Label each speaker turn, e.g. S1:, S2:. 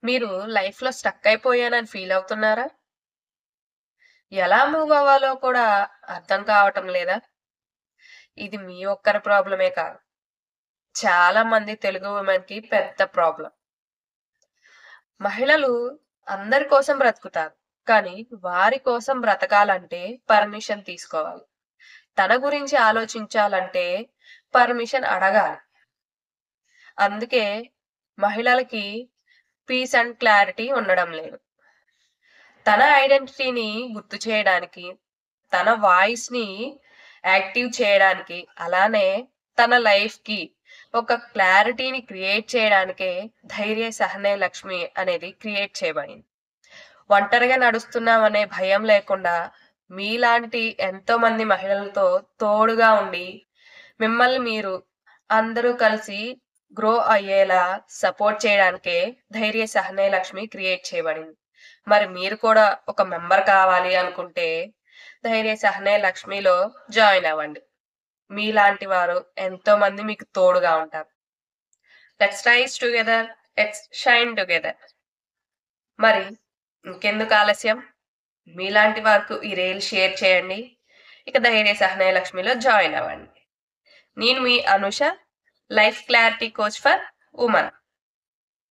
S1: మీరు లైఫ్‌లో stuck అయిపోయానని feel అవుతున్నారా? ఎలా మూవ్ అవ్వాలో కూడా అర్థం కావటం లేదా? ఇది మీ ఒక్కరి ప్రాబ్లమే కాదు. చాలా మంది తెలుగు విమెన్‌కి పెద్ద ప్రాబ్లమ్. మహిళలు అందరి కోసం బ్రతుకుతారు. కానీ వారి కోసం బ్రతకాలంటే పర్మిషన్ తీసుకోవాలి. తన గురించి ఆలోచించాలంటే పర్మిషన్ అడగాలి. అందుకే మహిళలకి పీస్ అండ్ క్లారిటీ ఉండడం లేదు. తన ఐడెంటిటీని గుర్తు చేయడానికి, తన వాయిస్‌ని యాక్టివ్ చేయడానికి, అలానే తన లైఫ్‌కి ఒక క్లారిటీని క్రియేట్ చేయడానికే ధైర్య సహనే లక్ష్మి అనేది క్రియేట్ చేయబడింది. ఒంటరిగా నడుస్తున్నామనే భయం లేకుండా మీలాంటి ఎంతోమంది మహిళలతో తోడుగా ఉండి, మిమ్మల్ని మీరు అందరూ కలిసి గ్రో అయ్యేలా సపోర్ట్ చేయడానికే ధైర్య సహనే లక్ష్మి క్రియేట్ చేయబడింది. మరి మీరు కూడా ఒక మెంబర్ కావాలి అనుకుంటే ధైర్య సహనే లక్ష్మిలో జాయిన్ అవ్వండి. మీలాంటి వారు ఎంతోమంది మీకు తోడుగా ఉంటారు. Let's rise together, let's shine together. మరి ఇంకెందుకు ఆలస్యం? మీలాంటి వారికి ఈ రీల్ షేర్ చేయండి. ఇక ధైర్య సహనే లక్ష్మిలో జాయిన్ అవ్వండి. నేను మీ Anusha, life clarity coach for women.